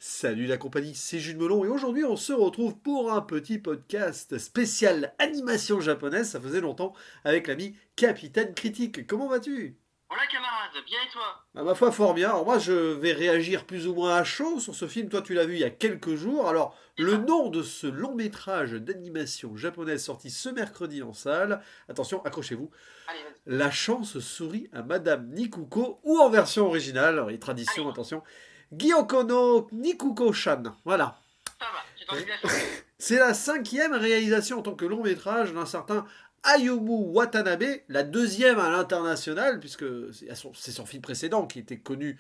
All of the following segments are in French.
Salut la compagnie, c'est Jules Melon et aujourd'hui on se retrouve pour un petit podcast spécial animation japonaise, ça faisait longtemps, avec l'ami Capitaine Critique. Comment vas-tu? Voilà camarade, bien et toi? À ma foi fort bien, alors moi je vais réagir plus ou moins à chaud sur ce film, toi tu l'as vu il y a quelques jours. Alors C'est le ça. nom de ce long métrage d'animation japonaise sorti ce mercredi en salle, attention accrochez-vous, Allez, vas-y. La chance sourit à Madame Nikuko, ou en version originale, alors, les traditions, Allez, attention, Gyoko no Nikuko-chan. Voilà. ça va, tu t'en dis bien sorti. C'est la cinquième réalisation en tant que long métrage d'un certain Ayumu Watanabe, la deuxième à l'international, puisque c'est son film précédent qui était connu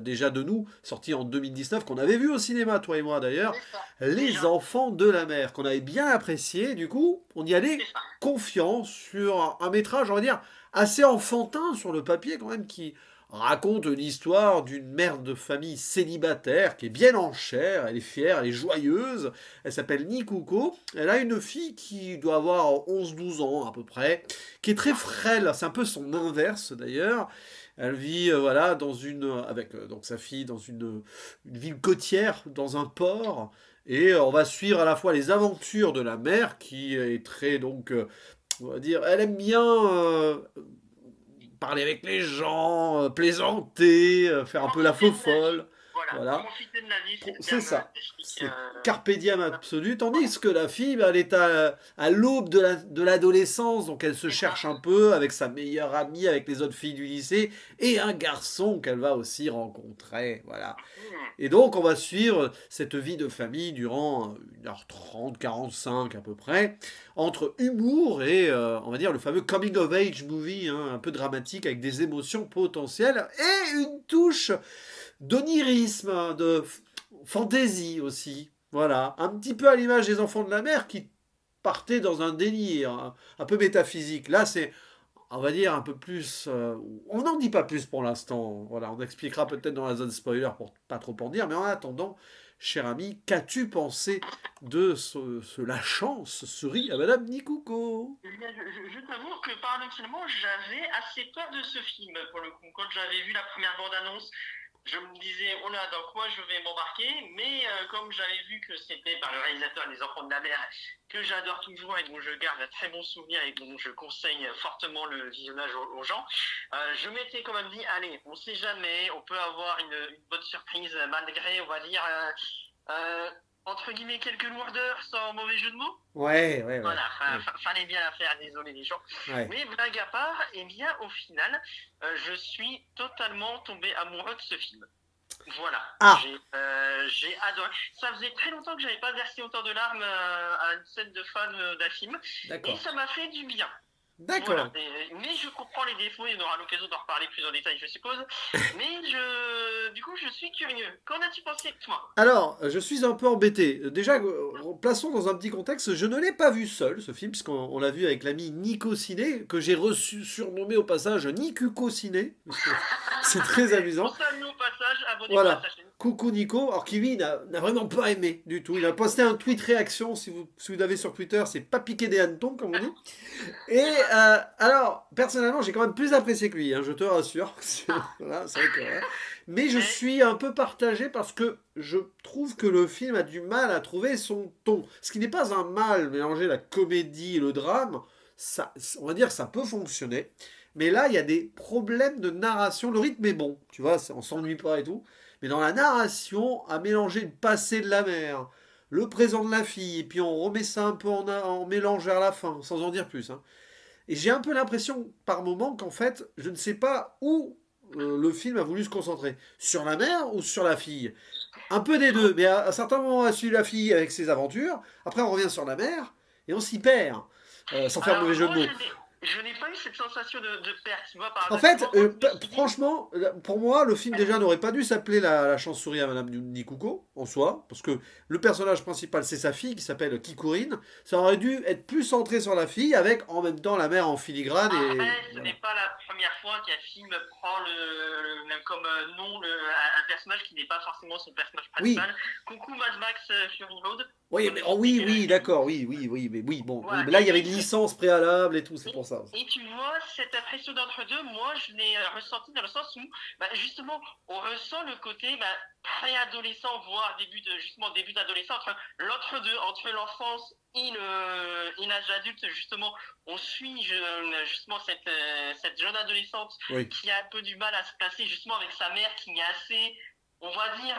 déjà de nous, sorti en 2019, qu'on avait vu au cinéma, toi et moi d'ailleurs, C'est ça. Les Déjà, Enfants de la Mer, qu'on avait bien apprécié. Du coup, on y c'est allait ça. confiant sur un métrage, on va dire, assez enfantin sur le papier quand même, qui raconte l'histoire d'une mère de famille célibataire qui est bien en chair, elle est fière, elle est joyeuse, elle s'appelle Nikuko, elle a une fille qui doit avoir 11-12 ans à peu près, qui est très frêle, c'est un peu son inverse d'ailleurs. Elle vit voilà dans avec donc sa fille dans une ville côtière, dans un port, et on va suivre à la fois les aventures de la mère qui est très donc on va dire, elle aime bien parler avec les gens, plaisanter, faire un peu la Profiter faux de la vie. folle. Voilà, Voilà. profiter de la vie, c'est le C'est terme ça. technique. C'est carpe diem Voilà, absolu. voilà, Tandis que la fille, bah, elle est à l'aube de l'adolescence, donc elle se c'est ça. cherche un peu avec sa meilleure amie, avec les autres filles du lycée, et un garçon qu'elle va aussi rencontrer. Voilà. Hmm. Et donc, on va suivre cette vie de famille durant 1h30, 45 à peu près, entre humour et, on va dire, le fameux coming of age movie, hein, un peu dramatique, avec des émotions potentielles et une touche d'onirisme, de fantaisie aussi. Voilà, un petit peu à l'image des Enfants de la Mer qui partaient dans un délire un peu métaphysique. Là, c'est on va dire un peu plus. On n'en dit pas plus pour l'instant. Voilà, on expliquera peut-être dans la zone spoiler pour pas trop en dire. Mais en attendant, cher ami, qu'as-tu pensé de la chance souris à Madame Nikuko? Eh bien, je t'avoue que paradoxalement, j'avais assez peur de ce film pour le coup. Quand j'avais vu la première bande-annonce, je me disais, oh là, dans quoi je vais m'embarquer, mais comme j'avais vu que c'était par le réalisateur des Enfants de la Mer, que j'adore toujours et dont je garde un très bon souvenir et dont je conseille fortement le visionnage aux gens, je m'étais quand même dit, allez, on sait jamais, on peut avoir une bonne surprise malgré, on va dire, euh, entre guillemets, quelques lourdeurs sans mauvais jeu de mots. Ouais, ouais, ouais. Voilà, Ouais. fallait bien la faire, désolé les gens. Ouais. Mais blague à part, eh bien, au final, je suis totalement tombé amoureux de ce film. Voilà, Ah, j'ai adoré. Ça faisait très longtemps que j'avais pas versé autant de larmes à une scène de fan d'un film, et d'accord. ça m'a fait du bien. Voilà, D'accord. mais je comprends les défauts et on aura l'occasion d'en reparler plus en détail, je suppose. Mais du coup, je suis curieux. Qu'en as-tu pensé, toi? Alors, je suis un peu embêté. Déjà, plaçons dans un petit contexte. Je ne l'ai pas vu seul, ce film, puisqu'on l'a vu avec l'ami Nico Ciné, que j'ai reçu surnommé au passage Nikuko Ciné, parce que c'est très On amusant. salue au passage, abonnez-vous à Voilà. sa chaîne. Coucou Nico. Alors qui lui n'a vraiment pas aimé du tout. Il a posté un tweet réaction, si vous l'avez sur Twitter, c'est pas piqué des hannetons comme on dit. Et C'est ça. alors, personnellement, j'ai quand même plus apprécié que lui, hein, je te rassure. Ah, Voilà, c'est vrai que, ouais. Mais je mais suis un peu partagé parce que je trouve que le film a du mal à trouver son ton. Ce qui n'est pas un mal, mélanger la comédie et le drame, ça, on va dire que ça peut fonctionner. Mais là, il y a des problèmes de narration. Le rythme est bon, tu vois, on s'ennuie pas et tout. Mais dans la narration, à mélanger le passé de la mère, le présent de la fille, et puis on remet ça un peu en mélange vers la fin, sans en dire plus, hein. Et j'ai un peu l'impression par moment qu'en fait, je ne sais pas où le film a voulu se concentrer. Sur la mère ou sur la fille? Un peu des deux, mais à un certain moment, on suit la fille avec ses aventures, après on revient sur la mère, et on s'y perd, sans faire de alors mauvais jeu de moi, mots. je n'ai pas eu cette sensation de perte. Tu vois, En fait, paradoxalement, moi, je me suis dit, franchement, pour moi, le film déjà n'aurait pas dû s'appeler la chance-souris à Madame Nikuko, en soi, parce que le personnage principal, c'est sa fille, qui s'appelle Kikurine. Ça aurait dû être plus centré sur la fille, avec en même temps la mère en filigrane, et après, ce voilà. n'est pas la première fois qu'un film prend comme nom un personnage qui n'est pas forcément son personnage Oui, principal. Coucou Mad Max Fury Road. Oui, dans mais les oh, films oui, préférés. oui, d'accord, oui, oui, oui, mais oui, bon, oui, Voilà. mais là il y avait une licence préalable et tout, c'est pour ça aussi. Et tu vois, cette impression d'entre-deux, moi, je l'ai ressentie dans le sens où, bah, justement, on ressent le côté bah, préadolescent, voire justement, début d'adolescent, entre l'entre-deux, entre l'enfance et l'âge adulte, justement. On suit justement cette jeune adolescente Oui, qui a un peu du mal à se placer, justement, avec sa mère qui est assez, on va dire,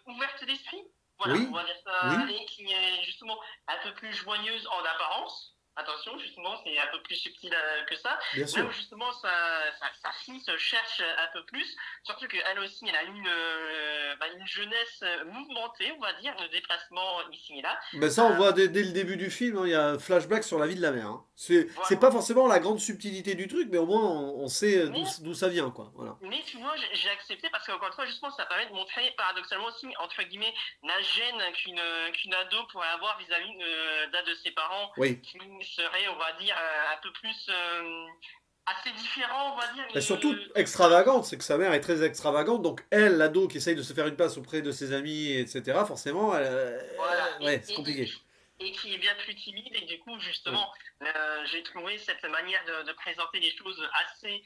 ouverte d'esprit. Voilà, on oui, va dire ça, oui, et qui est justement un peu plus joyeuse en apparence. Attention, justement, c'est un peu plus subtil que ça. bien Là où sûr. justement sa fille se cherche un peu plus, surtout qu'elle aussi, elle a une jeunesse mouvementée, on va dire, de déplacement ici et là. Mais ça, on voit dès le début du film, hein, il y a un flashback sur la vie de la mère. Hein. C'est Voilà. pas forcément la grande subtilité du truc, mais au moins on sait Mais d'où ça vient, quoi. Voilà. Mais tu vois, j'ai accepté parce qu'encore une fois, justement, ça permet de montrer paradoxalement aussi, entre guillemets, la gêne qu'une ado pourrait avoir vis-à-vis d'un de ses parents Oui. qui serait, on va dire, un peu plus assez différent, on va dire. Et surtout extravagante, c'est que sa mère est très extravagante, donc elle, l'ado qui essaye de se faire une place auprès de ses amis, etc., forcément, Voilà, ouais, c'est compliqué. et qui est bien plus timide, et du coup, Ouais. justement, j'ai trouvé cette manière de présenter les choses assez,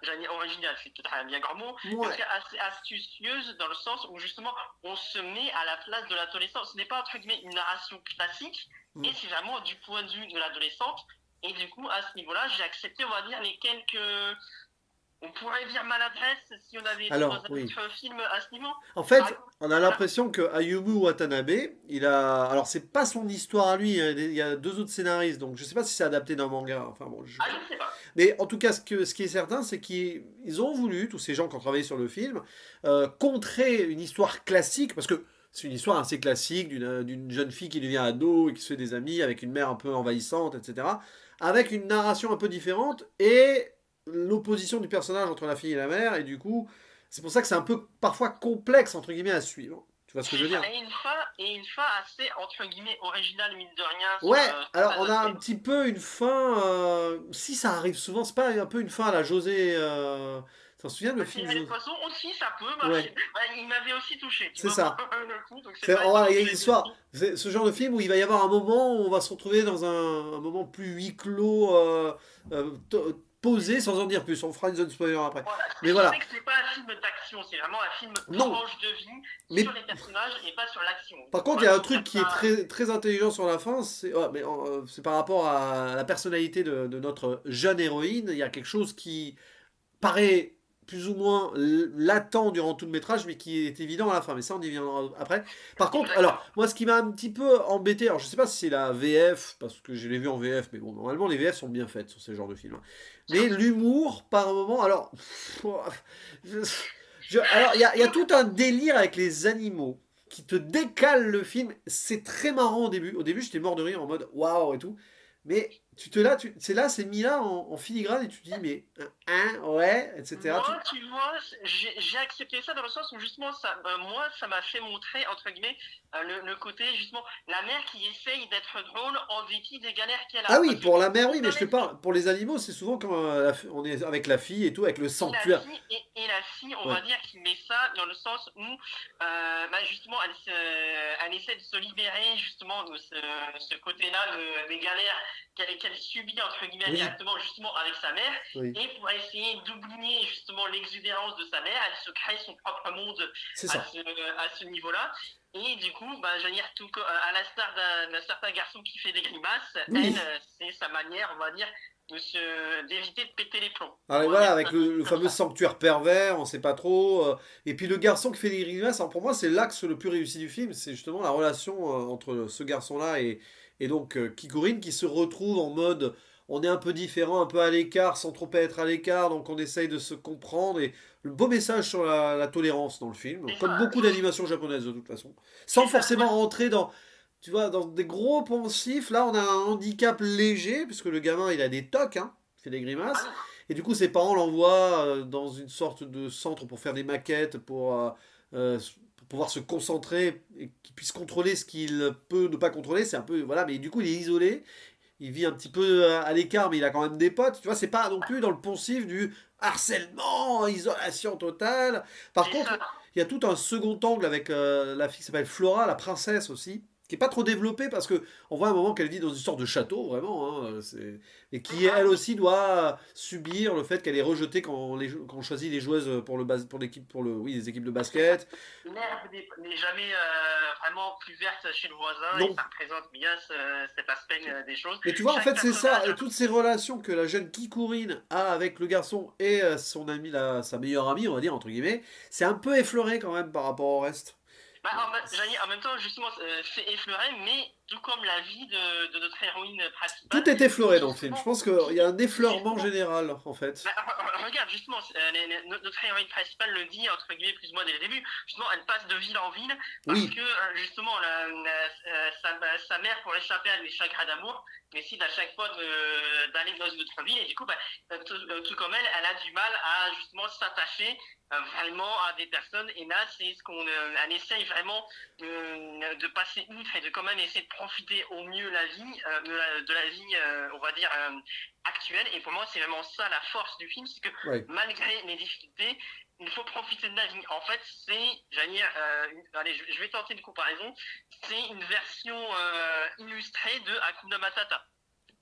j'allais dire originale, c'est peut-être un bien grand mot, mais en tout Ouais. cas assez astucieuse, dans le sens où, justement, on se met à la place de l'adolescent. Ce n'est pas, entre guillemets, une narration classique, Mm. et c'est vraiment du point de vue de l'adolescente, et du coup, à ce niveau-là, j'ai accepté, on va dire, les quelques, on pourrait dire maladresse si on avait été dans Alors, un oui. autre film à ce niveau. En Par fait, exemple, on a voilà. l'impression que Ayumu Watanabe, il a. Alors, c'est pas son histoire à lui, hein, il y a deux autres scénaristes, donc je sais pas si c'est adapté d'un manga. Enfin bon, Ah, je ne sais pas. mais en tout cas, ce qui est certain, c'est qu'ils ont voulu, tous ces gens qui ont travaillé sur le film, contrer une histoire classique, parce que c'est une histoire assez classique d'une jeune fille qui devient ado et qui se fait des amis avec une mère un peu envahissante, etc. Avec une narration un peu différente et l'opposition du personnage entre la fille et la mère, et du coup, c'est pour ça que c'est un peu parfois complexe, entre guillemets, à suivre. Tu vois ce que je C'est veux ça. dire? Et une fin assez, entre guillemets, originale, mine de rien, sur Ouais, alors certains on a un aspects. petit peu une fin. Si ça arrive souvent, c'est pas un peu une fin à la José. T'en souviens le Le film film et les poissons aussi, ça peut marcher. Ouais, Bah, il m'avait aussi touché, tu c'est vois, pour ça. le coup, donc c'est C'est, pas voilà, étonnant il y a que une j'ai été histoire. aussi. C'est ce genre de film où il va y avoir un moment où on va se retrouver dans un moment plus huis clos, posé, sans en dire plus. On fera une zone spoiler après. Voilà. Mais Ce qui fait voilà. que c'est pas un film d'action, c'est vraiment un film Non. proche de vie sur Mais les personnages et pas sur l'action. par Faut contre, il y a un vraiment truc faire qui est ça. très intelligent sur la fin, c'est ouais, mais c'est par rapport à la personnalité de notre jeune héroïne. Il y a quelque chose qui paraît plus ou moins latent durant tout le métrage, mais qui est évident à la fin. Mais ça, on y viendra après. Par Je suis contre, alors, d'accord. moi, ce qui m'a un petit peu embêté, alors je sais pas si c'est la VF, parce que je l'ai vu en VF, mais bon, normalement, les VF sont bien faites sur ce genre de film. Hein. Mais l'humour, par moment, alors. je- alors, il y a tout un délire avec les animaux qui te décale le film. C'est très marrant au début. Au début, j'étais mort de rire en mode waouh et tout. Mais c'est mis là en filigrane et tu te dis, mais, hein, ouais, etc. Moi, tu vois, j'ai accepté ça dans le sens où justement, moi, ça m'a fait montrer, entre guillemets, le côté, justement, la mère qui essaye d'être drôle en dépit des galères qu'elle a. Ah oui, Parce que pour la mère, oui, tout mais un je te esprit. parle. Pour les animaux, c'est souvent quand on est avec la fille et tout, avec le sanctuaire. Et la fille, on Ouais. va dire, qui met ça dans le sens où, bah, justement, elle essaie de se libérer, justement, de ce côté-là, des galères qu'elle subit, entre guillemets, Oui, directement, justement, avec sa mère. oui, Et pour essayer d'oublier, justement, l'exubérance de sa mère, elle se crée son propre monde c'est ça. à ce niveau-là. Et du coup, bah, j'allais dire, à l'instar d'un certain garçon qui fait des grimaces, elle, Oui. c'est sa manière, on va dire, d'éviter de péter les plombs. Alors On va voilà, dire avec ça le comme fameux ça. sanctuaire pervers, on sait pas trop. Et puis le garçon qui fait des grimaces, alors pour moi, c'est l'axe le plus réussi du film, c'est justement la relation entre ce garçon-là et donc Kikurin qui se retrouve en mode on est un peu différent, un peu à l'écart, sans trop être à l'écart, donc on essaye de se comprendre. Et le beau message sur la tolérance dans le film, C'est comme ça, beaucoup d'animations japonaises de toute façon, sans c'est ça. forcément rentrer dans, tu vois, dans des gros poncifs. Là, on a un handicap léger, puisque le gamin, il a des tocs, hein, il fait des Ah grimaces. non, Et du coup, ses parents l'envoient dans une sorte de centre pour faire des maquettes, pour pouvoir se concentrer et qu'il puisse contrôler ce qu'il peut ne pas contrôler. C'est un peu, voilà, mais du coup, il est isolé. Il vit un petit peu à l'écart, mais il a quand même des potes. Tu vois, c'est pas non plus dans le poncif du harcèlement, isolation totale. Par c'est ça. contre, il y a tout un second angle avec la fille qui s'appelle Flora, la princesse aussi, qui est pas trop développée parce que on voit à un moment qu'elle vit dans une sorte de château vraiment, hein, et C'est qui ça. elle aussi doit subir le fait qu'elle est rejetée quand on choisit les joueuses pour l'équipe oui les équipes de basket. L'herbe n'est jamais vraiment plus verte chez le voisin et Non. ça représente bien cet aspect des choses. Mais tu vois, en Chaque fait, c'est ça. personnage, Et toutes ces relations que la jeune Kikurine a avec le garçon et son ami, sa meilleure amie, on va dire, entre guillemets, c'est un peu effleuré quand même par rapport au reste. bah, j'allais dire, en même temps, justement, c'est effleuré, mais tout comme la vie de notre héroïne principale, Tout est qui effleuré dans le film. Je justement, pense qu'il y a un qui effleurement justement général, en fait. bah, regarde, justement, notre héroïne principale le dit, entre guillemets, plus ou moins dès le début. Justement, elle passe de ville en ville parce Oui, que, justement, sa mère, pour échapper à des chagrins d'amour, décide à chaque fois d'aller dans une autre ville. Et du coup, bah, tout comme elle a du mal à, justement, s'attacher vraiment à des personnes. Et là, c'est ce elle essaye vraiment de passer outre et de quand même essayer de profiter au mieux la vie, de la vie, on va dire, actuelle. Et pour moi, c'est vraiment ça la force du film, c'est que ouais. malgré les difficultés, il faut profiter de la vie. En fait, c'est, j'allais dire, allez, je vais tenter une comparaison, c'est une version illustrée de Hakuna Matata.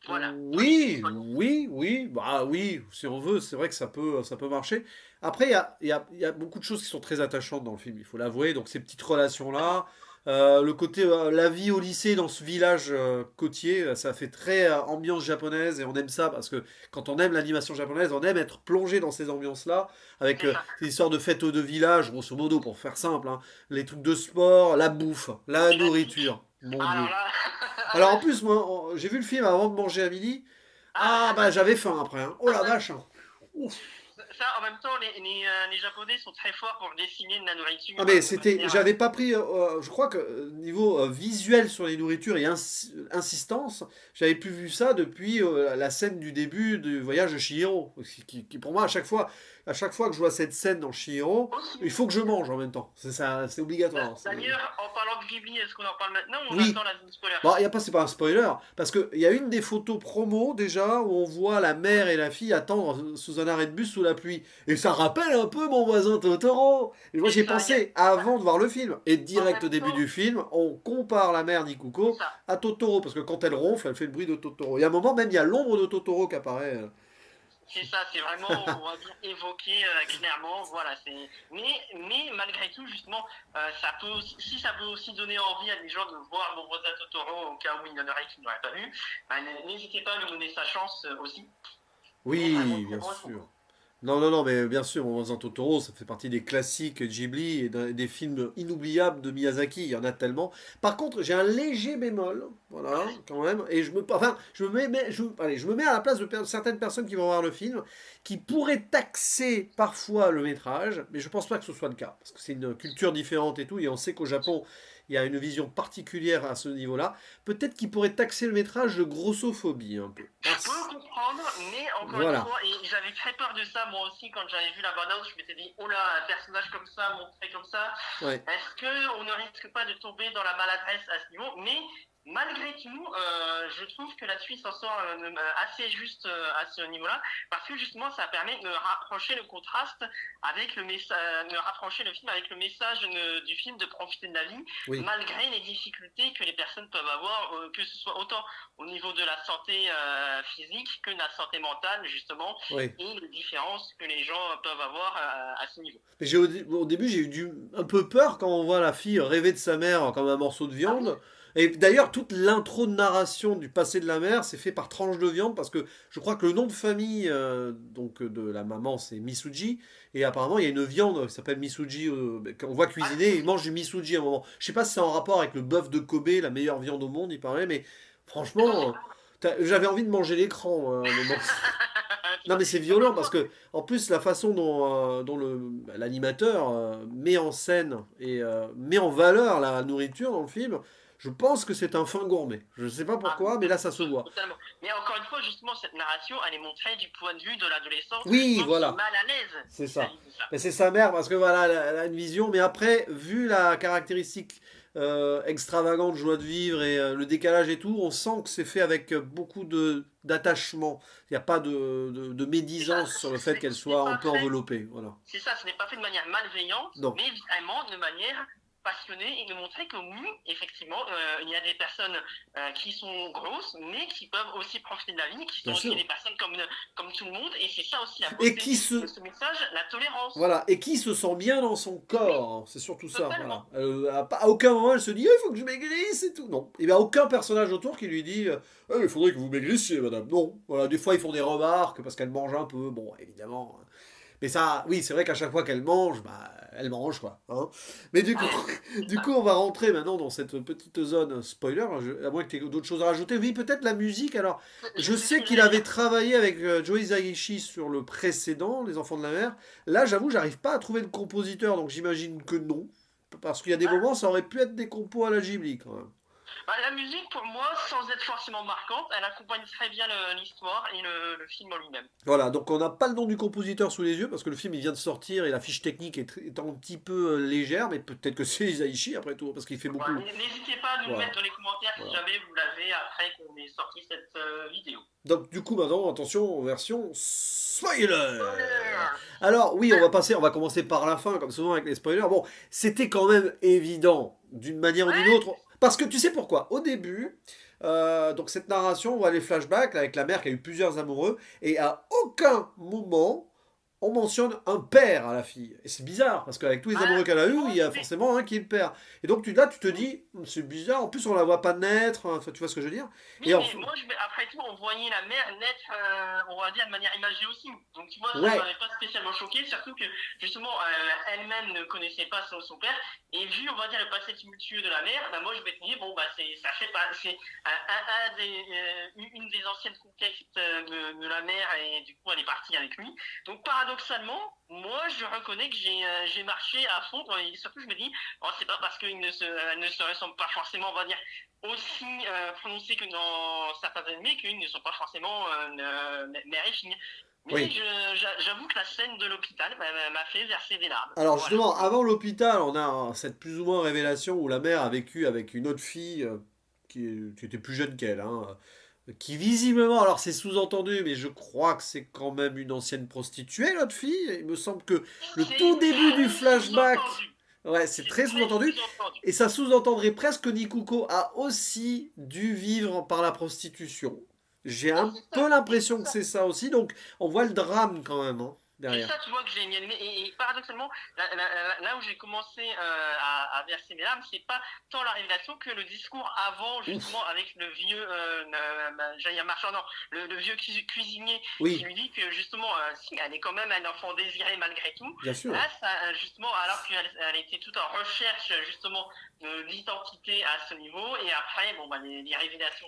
Voilà. Oui, oui, oui, bah oui, si on veut, c'est vrai que ça peut marcher. Après, il y a beaucoup de choses qui sont très attachantes dans le film, il faut l'avouer. Donc ces petites relations-là, le côté, la vie au lycée dans ce village côtier, ça fait très ambiance japonaise et on aime ça parce que quand on aime l'animation japonaise, on aime être plongé dans ces ambiances-là avec C'est ça. ces histoires de fêtes de village, grosso modo, pour faire simple, hein, les trucs de sport, la bouffe, la Et la tique. nourriture. Mon Alors Dieu. là, Alors en plus, moi, j'ai vu le film avant de manger à midi. Ah ah, bah j'avais faim après, hein. Oh la vache, hein. Ouf. ça, en même temps, les Japonais sont très forts pour dessiner de la Ah nourriture mais de c'était, manière. j'avais pas pris, je crois que niveau visuel sur les nourritures et insistance, j'avais plus vu ça depuis la scène du début du voyage de Chihiro, qui pour moi à chaque fois que je vois cette scène dans Chihiro, Aussi. il faut que je mange en même temps. C'est ça, c'est obligatoire. D'ailleurs, en parlant de Ghibli, est-ce qu'on en parle maintenant ou on Oui, attend la zone spoiler? bon, y a pas, c'est pas un spoiler, parce qu'il y a une des photos promo déjà où on voit la mère et la fille attendre sous un arrêt de bus sous la pluie. Et ça rappelle un peu mon voisin Totoro. Et moi C'est j'y ai ça, pensé avant de voir le film. Et en direct au même début temps, du film, on compare la mère c'est d'Ikuko ça. à Totoro, parce que quand elle ronfle, elle fait le bruit de Totoro. Il y a un moment même, il y a l'ombre de Totoro qui apparaît. C'est ça, c'est vraiment, on va dire, évoqué clairement, voilà. Mais malgré tout, justement, si ça peut aussi donner envie à des gens de voir mon voisin Totoro au cas où il y en aurait qui n'auraient pas vu, bah, n'hésitez pas à nous donner sa chance aussi. Mais vraiment, Oui, pour bien moi, c'est sûr. Non, non, non, mais bien sûr, Mon voisin Totoro, ça fait partie des classiques Ghibli et des films inoubliables de Miyazaki. Il y en a tellement. Par contre, j'ai un léger bémol, voilà, vas-y. quand même, et enfin, allez, je me mets à la place de certaines personnes qui vont voir le film, qui pourraient taxer parfois le métrage, mais je pense pas que ce soit le cas, parce que c'est une culture différente et tout, et on sait qu'au Japon, il y a une vision particulière à ce niveau-là. Peut-être qu'ils pourraient taxer le métrage de grossophobie un peu. Je peux comprendre, mais encore une Voilà. fois, et j'avais très peur de ça moi aussi quand j'avais vu la bande-annonce, je m'étais dit, oh là, un personnage comme ça, montré comme ça, Ouais. est-ce qu'on ne risque pas de tomber dans la maladresse à ce niveau? Mais malgré tout, je trouve que la Suisse s'en sort assez juste à ce niveau-là, parce que justement, ça permet de rapprocher le contraste avec le message, de rapprocher le film avec le message du film de profiter de la vie, Oui. malgré les difficultés que les personnes peuvent avoir, que ce soit autant au niveau de la santé physique que de la santé mentale, justement, Oui. et les différences que les gens peuvent avoir à ce niveau. Mais au début, j'ai eu un peu peur quand on voit la fille rêver de sa mère comme un morceau de Ah oui, viande. Et d'ailleurs, toute l'intro de narration du passé de la mère, c'est fait par tranche de viande parce que je crois que le nom de famille donc de la maman, c'est Misuji. Et apparemment, il y a une viande qui s'appelle Misuji qu'on voit ah, cuisiner. Et ils mangent du Misuji à un moment. Je sais pas si c'est en rapport avec le bœuf de Kobe, la meilleure viande au monde, il paraît. Mais non, franchement, j'avais envie de manger l'écran à un moment. Non mais c'est violent encore une parce fois, que en plus la façon dont l'animateur met en scène et met en valeur la nourriture dans le film, je pense que c'est un fin gourmet. Je sais pas ah, pourquoi, mais là ça se voit. totalement. Mais encore une fois, justement, cette narration, elle est montrée du point de vue de l'adolescent, Oui, justement, qui est voilà, mal à l'aise c'est ça. vis-à-vis de ça. Mais c'est sa mère parce que voilà, elle a une vision. Mais après, vu la caractéristique extravagante, joie de vivre et le décalage et tout, on sent que c'est fait avec beaucoup de d'attachement. Il n'y a pas de C'est ça, médisance sur le fait qu'elle ce n'est soit un pas peu fait, enveloppée. Voilà. c'est ça, ce n'est pas fait de manière malveillante, Non. mais vraiment de manière passionné et de montrer que oui, effectivement, il y a des personnes qui sont grosses, mais qui peuvent aussi profiter de la vie, qui sont Bien aussi sûr. des personnes comme tout le monde, et c'est ça aussi la Et beauté qui de se, ce message, la tolérance. voilà, et qui se sent bien dans son Oui, corps, c'est surtout ça, voilà. totalement. À aucun moment elle se dit, il faut que je maigrisse et tout. Non. Il n'y a aucun personnage autour qui lui dit, il faudrait que vous maigrissiez, madame. Non. Voilà, des fois ils font des remarques parce qu'elle mange un peu, bon, évidemment. Mais ça, oui, c'est vrai qu'à chaque fois qu'elle mange, bah, elle mange, quoi. Hein. Mais du coup, C'est du ça. coup, on va rentrer maintenant dans cette petite zone spoiler, à moins que tu aies d'autres choses à rajouter. Oui, peut-être la musique. Alors, je C'est ce sais que qu'il j'allais avait dire. travaillé avec Joe Hisaishi sur le précédent, Les Enfants de la Mer. Là, j'avoue, j'arrive pas à trouver le compositeur, donc j'imagine que non. Parce qu'il y a des moments, ça aurait pu être des compos à la Ghibli, quand même. Bah, la musique, pour moi, sans être forcément marquante, elle accompagne très bien l'histoire et le film en lui-même. Voilà, donc on n'a pas le nom du compositeur sous les yeux, parce que le film, il vient de sortir, et la fiche technique est un petit peu légère, mais peut-être que c'est Hisaishi, après tout, parce qu'il fait Voilà. beaucoup... N'hésitez pas à nous le Voilà. mettre dans les commentaires si Voilà. jamais vous l'avez après qu'on ait sorti cette vidéo. Donc du coup maintenant, attention, version spoiler. Spoiler. Alors oui, on va commencer par la fin, comme souvent avec les spoilers. Bon, c'était quand même évident, d'une manière ou d'une Ouais, autre, parce que tu sais pourquoi. Au début, donc cette narration, on voit les flashbacks avec la mère qui a eu plusieurs amoureux, et à aucun moment on mentionne un père à la fille. Et c'est bizarre, parce qu'avec tous les amoureux qu'elle a eu, il y a mais forcément un qui est le père. Et donc là, tu te dis, c'est bizarre, en plus on la voit pas naître, hein, tu vois ce que je veux dire. Et oui, en... mais moi, après tout, on voyait la mère naître, on va dire, de manière imagée aussi. Donc, tu vois, ça ne Ouais, m'avait pas spécialement choqué, surtout que, justement, elle-même ne connaissait pas son père. Et vu, on va dire, le passé tumultueux de la mère, bah, moi, je m'étais dit, bon, bah, ça fait pas, c'est une des anciennes conquêtes de la mère, et du coup, elle est partie avec lui. Donc, paradoxalement, moi, je reconnais que j'ai marché à fond, et surtout, je me dis, oh, c'est pas parce qu'elle ne se ressemble pas forcément, on va dire, aussi prononcés que dans certains animés qu'ils ne sont pas forcément mère et fille. Mais oui. j'avoue que la scène de l'hôpital m'a fait verser des larmes. Alors Voilà. justement, avant l'hôpital, on a cette plus ou moins révélation où la mère a vécu avec une autre fille qui était plus jeune qu'elle, hein, qui visiblement, alors c'est sous-entendu, mais je crois que c'est quand même une ancienne prostituée, l'autre fille. Il me semble que le tout C'est début du très flashback, sous-entendu. ouais, c'est C'est très très sous-entendu, sous-entendu. et ça sous-entendrait presque que Nikuko a aussi dû vivre par la prostitution. J'ai Et un c'est ça. peu Et c'est l'impression que ça. c'est ça aussi, donc on voit le drame quand même hein, Et derrière. ça, tu vois que j'ai bien aimé. Et paradoxalement, là où j'ai commencé à verser mes larmes, c'est pas tant la révélation que le discours avant, Ouf, justement, avec le vieux, j'allais dire marchand, non, le vieux cuisinier qui oui, lui dit que, justement, si, elle est quand même un enfant désiré malgré tout. bien sûr. Là, ça, justement, alors qu'elle était toute en recherche, justement, d'identité à ce niveau. Et après, bon, bah, les révélations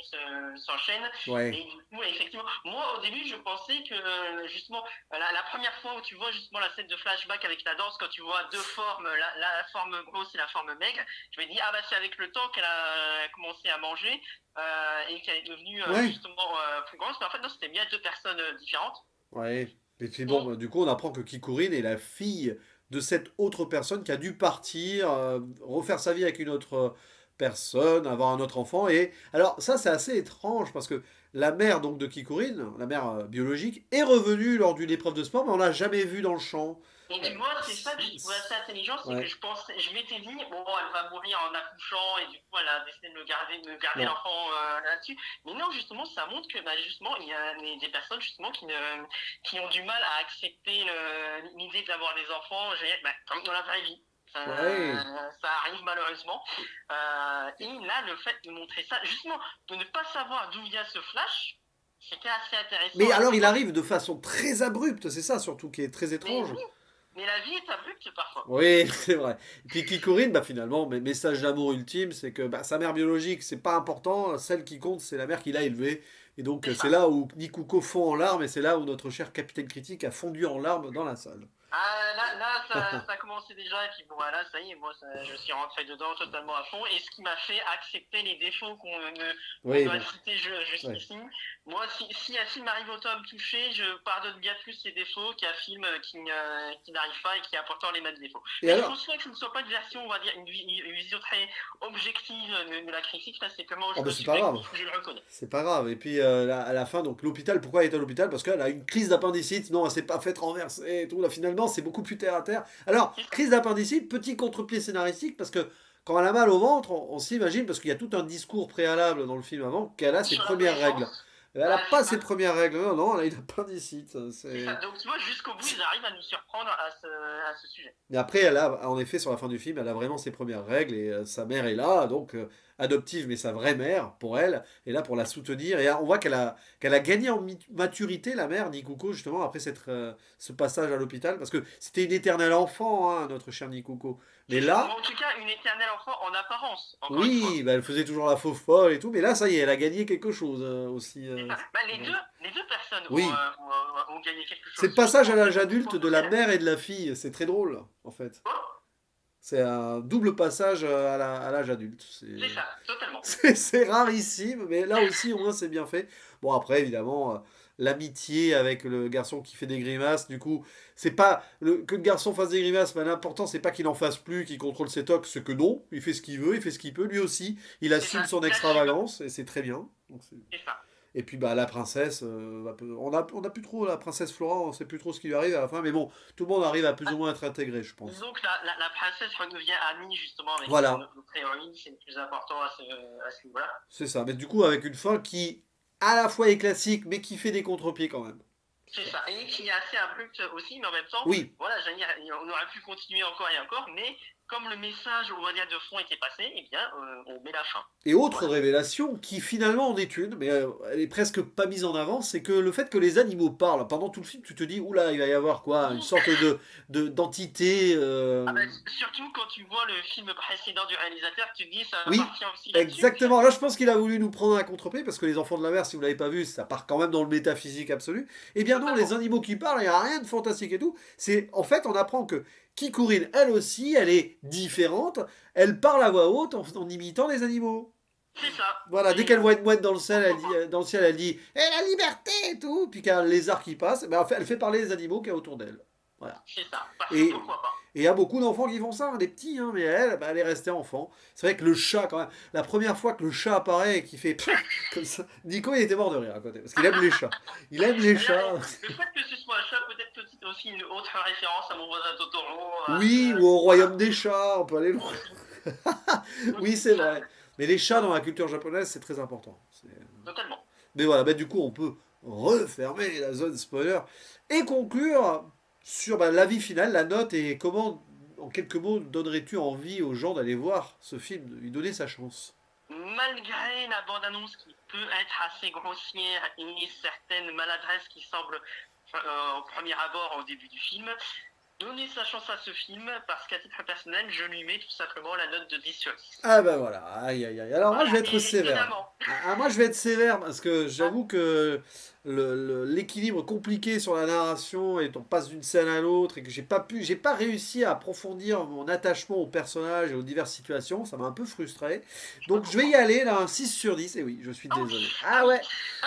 s'enchaînent. Ouais. Et du coup, effectivement, moi, au début, je pensais que, justement, la première fois où tu vois justement la scène de flashback avec la danse, quand tu vois deux formes, la forme grosse et la forme maigre, je me dis, ah bah c'est avec le temps qu'elle a commencé à manger et qu'elle est devenue Ouais. justement plus grosse. Mais en fait, non, c'était bien deux personnes différentes. Ouais. Et puis bon, Et bah, du coup, on apprend que Kikurine est la fille de cette autre personne qui a dû partir, refaire sa vie avec une autre personne, avoir un autre enfant. Et alors, ça, c'est assez étrange parce que la mère donc de Kikurine, la mère biologique, est revenue lors d'une épreuve de sport, mais on l'a jamais vue dans le champ. Et Euh, tu vois, c'est ça que je trouvais assez intelligent, c'est que ouais. je m'étais dit, bon, elle va mourir en accouchant, et du coup, elle a décidé de garder Non. l'enfant là-dessus. Mais non, justement, ça montre que, bah, justement, il y a des personnes, justement, qui ont du mal à accepter l'idée d'avoir des enfants, bah, comme dans la vraie vie. Ouais. Ça arrive malheureusement. Et là, le fait de montrer ça, justement, de ne pas savoir d'où vient ce flash, c'était assez intéressant Mais à alors, il savoir. arrive de façon très abrupte, c'est ça surtout qui est très Mais étrange. oui, mais la vie est abrupte parfois. Oui, c'est vrai. Et puis Kikurine, bah finalement, message d'amour ultime, c'est que bah, sa mère biologique, c'est pas important. Celle qui compte, c'est la mère qui l'a élevée. Et donc, C'est c'est ça. là où Nikuko fond en larmes, et c'est là où notre cher capitaine critique a fondu en larmes dans la salle. Ah, là ça a commencé déjà, et puis bon, voilà, ça y est, moi, je suis rentré dedans totalement à fond, et ce qui m'a fait accepter les défauts qu'on Oui, a bon. cités Ouais. jusqu'ici. Moi, si un film arrive au tome touché, je pardonne bien plus ses défauts qu'un film qui n'arrive pas et qui a pourtant les mêmes défauts. Et Mais je alors? pense pas que ce ne soit pas une version, on va dire, une vision très objective de la critique, là, c'est comment Oh, je bah me c'est suis pas fait, grave. je le reconnais. C'est pas grave. Et puis, à la fin, donc l'hôpital, pourquoi elle est à l'hôpital? Parce qu'elle a une crise d'appendicite. Non, elle s'est pas faite renverser et tout. Là, finalement, c'est beaucoup plus terre à terre. Alors, C'est ça. crise d'appendicite, petit contre-pied scénaristique, parce que quand elle a mal au ventre, on s'imagine, parce qu'il y a tout un discours préalable dans le film avant, qu'elle a ses Sur premières règles. l'adolescence, Elle n'a pas c'est ses ça. premières règles. Non, non, elle a une appendicite. C'est ça. Donc, tu vois, jusqu'au bout, ils arrivent à nous surprendre à ce sujet. Mais après, elle a, en effet, sur la fin du film, elle a vraiment ses premières règles et sa mère est là, donc adoptive, mais sa vraie mère pour elle, est là pour la soutenir. Et on voit qu'elle a gagné en maturité, la mère, Nikuko, justement, après ce passage à l'hôpital, parce que c'était une éternelle enfant, hein, notre chère Nikuko. Mais C'est ça. Ou là, en tout cas, une éternelle enfant en apparence, encore une fois. oui, bah, elle faisait toujours la fausse folle et tout, mais là, ça y est, elle a gagné quelque chose aussi. C'est ça. Bah, les deux personnes Oui, ont gagné quelque c'est chose. le passage à Surtout l'âge adulte de la elle. mère et de la fille, c'est très drôle, en fait. C'est un double passage à l'âge adulte. C'est ça, totalement. C'est rarissime, mais là aussi, au moins, c'est bien fait. Bon, après, évidemment, l'amitié avec le garçon qui fait des grimaces, du coup, c'est pas que le garçon fasse des grimaces, mais l'important, c'est pas qu'il en fasse plus, qu'il contrôle ses tocs, c'est que non, il fait ce qu'il veut, il fait ce qu'il peut, lui aussi, il C'est assume ça. son Il assume. extravagance, et c'est très bien. Donc, C'est ça. et puis bah la princesse, on a plus trop la princesse Flora, on sait plus trop ce qui lui arrive à la fin, mais bon, tout le monde arrive à plus ou moins être intégré, je pense. Disons que la princesse redevient amie justement avec Voilà, notre héroïne, c'est le plus important à ce niveau-là. c'est ça. Mais du coup, avec une fin qui à la fois est classique, mais qui fait des contre-pieds quand même. C'est ça. Et qui est assez abrupt aussi, mais en même temps, Oui, voilà, j'allais dire, on aurait pu continuer encore et encore, mais comme le message, on va dire, de fond était passé, eh bien, on met la fin. et autre Voilà. révélation, qui finalement en est une, mais elle est presque pas mise en avant, c'est que le fait que les animaux parlent, pendant tout le film, tu te dis, oula, il va y avoir quoi, une Oui. sorte d'entité. Ah ben, surtout quand tu vois le film précédent du réalisateur, tu te dis, ça Oui, appartient aussi là-dessus. exactement. Là, je pense qu'il a voulu nous prendre à contre-pied, parce que les enfants de la mer, si vous l'avez pas vu, ça part quand même dans le métaphysique absolu. Eh bien non, les Totalement. animaux qui parlent, il n'y a rien de fantastique et tout. C'est, en fait, on apprend que Kikurine, elle aussi, elle est différente. Elle parle à voix haute en imitant les animaux. C'est ça. Voilà, dès Et qu'elle voit une mouette dans le ciel, pourquoi pas. dans le ciel, elle dit «Eh, la liberté!» et tout. Puis qu'il y a un lézard qui passe, ben, en fait, elle fait parler les animaux qu'il y a autour d'elle. Voilà. C'est ça. Parce que Et pourquoi pas. il y a beaucoup d'enfants qui font ça, hein, des petits, hein, mais elle, bah, elle est restée enfant. C'est vrai que le chat, quand même, la première fois que le chat apparaît et qui fait comme ça, Nico, il était mort de rire à côté, parce qu'il aime les chats. Il aime les chats. D'ailleurs, le fait que ce soit un chat, peut-être que c'est aussi une autre référence à mon voisin Totoro. Oui, ou au Voilà. royaume des chats, on peut aller loin. Aussi. Oui, Aussi c'est ça. vrai. Mais les chats dans la culture japonaise, c'est très important. Totalement. Mais voilà, bah, du coup, on peut refermer la zone spoiler et conclure sur bah, l'avis final, la note et comment, en quelques mots, donnerais-tu envie aux gens d'aller voir ce film, de lui donner sa chance. Malgré la bande-annonce qui peut être assez grossière et certaines maladresses qui semblent au premier abord au début du film, donnez sa chance à ce film parce qu'à titre personnel, je lui mets tout simplement la note de 10 sur 10. Ah bah voilà, aïe aïe aïe. Alors moi je Voilà, vais être et sévère. étonnamment. Ah, moi je vais être sévère parce que j'avoue que l'équilibre compliqué sur la narration et on passe d'une scène à l'autre et que j'ai pas réussi à approfondir mon attachement aux personnages et aux diverses situations, ça m'a un peu frustré. Je peux Donc je vais y comprendre. aller là, un 6 sur 10 et oui, je suis Ah oui, désolé. ah Ah oui. ouais.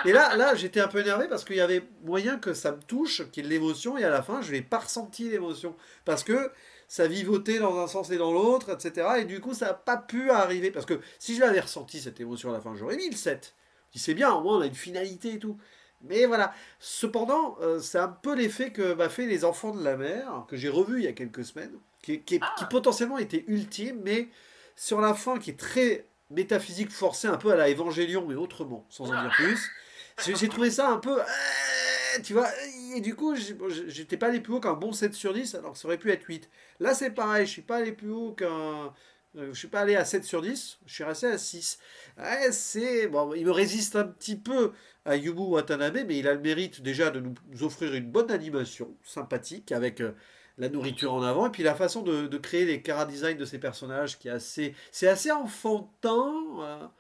Et là j'étais un peu énervé parce qu'il y avait moyen que ça me touche, qu'il y ait de l'émotion et à la fin je n'ai pas ressenti l'émotion parce que ça vivotait dans un sens et dans l'autre, etc. Et du coup, ça n'a pas pu arriver. Parce que si je l'avais ressenti, cette émotion à la fin, j'aurais mis le 7. Je dis, c'est bien, au moins on a une finalité et tout. Mais voilà. Cependant, c'est un peu l'effet que m'a fait Les Enfants de la Mer, que j'ai revu il y a quelques semaines, qui Ah, potentiellement était ultime, mais sur la fin, qui est très métaphysique forcée, un peu à la Évangélion, mais autrement, sans en oula. dire plus. J'ai trouvé ça un peu. Tu vois, et du coup, j'étais pas allé plus haut qu'un bon 7 sur 10, alors que ça aurait pu être 8. Là, c'est pareil, je suis pas allé plus haut qu'un. Je suis pas allé à 7 sur 10, je suis resté à 6. Ouais, c'est. Bon, il me résiste un petit peu à Yubu Watanabe, mais il a le mérite déjà de nous offrir une bonne animation, sympathique, avec la nourriture en avant, et puis la façon de créer les chara-design de ces personnages qui est assez. C'est assez enfantin.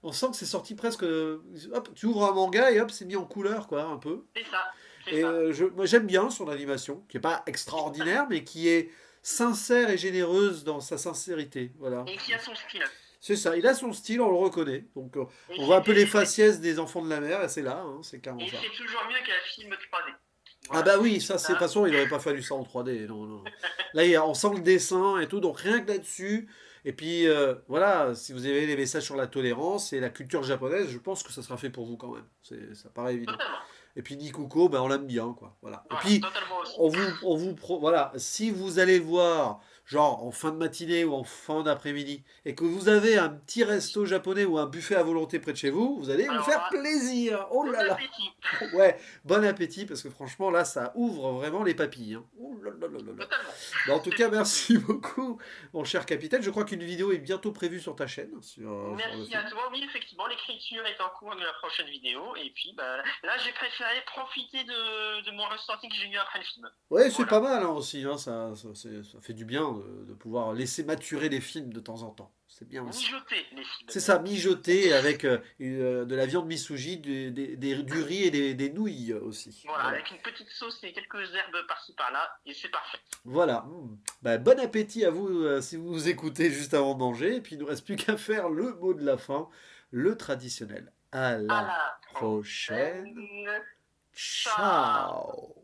On sent que c'est sorti presque. Hop, tu ouvres un manga et hop, c'est mis en couleur, quoi, un peu. C'est ça, c'est Et ça. moi, j'aime bien son animation, qui est pas extraordinaire, mais qui est sincère et généreuse dans sa sincérité. Voilà. Et qui a son style. C'est ça, il a son style, on le reconnaît. Donc Et on voit un peu les c'est faciès des enfants de la mer, et c'est là, hein, c'est clairement et ça. c'est toujours mieux qu'un film 3D. Ah Voilà, bah je oui, dis ça c'est de toute ça. façon, il n'aurait pas fallu ça en 3D. Non, non. Là, on sent le dessin et tout, donc rien que là-dessus. Et puis voilà, si vous avez des messages sur la tolérance et la culture japonaise, je pense que ça sera fait pour vous quand même. Ça paraît évident. Totalement. Et puis Nikuko, ben on l'aime bien, quoi. Voilà. Et Voilà, puis, totalement aussi. voilà, si vous allez le voir, genre en fin de matinée ou en fin d'après-midi, et que vous avez un petit resto japonais ou un buffet à volonté près de chez vous, vous allez vous Alors faire là, plaisir. Oh bon là là. appétit. Ouais, bon appétit, parce que franchement, là, ça ouvre vraiment les papilles, hein. Oh là là là là là. Totalement. Bah, en tout cas, merci beaucoup, mon cher capitaine. Je crois qu'une vidéo est bientôt prévue sur ta chaîne, sur le Merci à film. toi. Oui, effectivement, l'écriture est en cours de la prochaine vidéo. Et puis, bah, là, j'ai préféré profiter de mon ressenti que j'ai eu après le film. Ouais, c'est pas Voilà. mal hein, aussi, hein, ça fait du bien de pouvoir laisser maturer les films de temps en temps. C'est bien aussi. Mijoter les films C'est ça, même. mijoter avec de la viande misuji, du riz et des nouilles aussi. Voilà, Voilà. avec une petite sauce et quelques herbes par-ci par-là, et c'est parfait. Voilà. Bah, bon appétit à vous si vous vous écoutez juste avant de manger. Et puis il ne nous reste plus qu'à faire le mot de la fin, le traditionnel. À À la la prochaine. prochaine. Ciao. Ciao.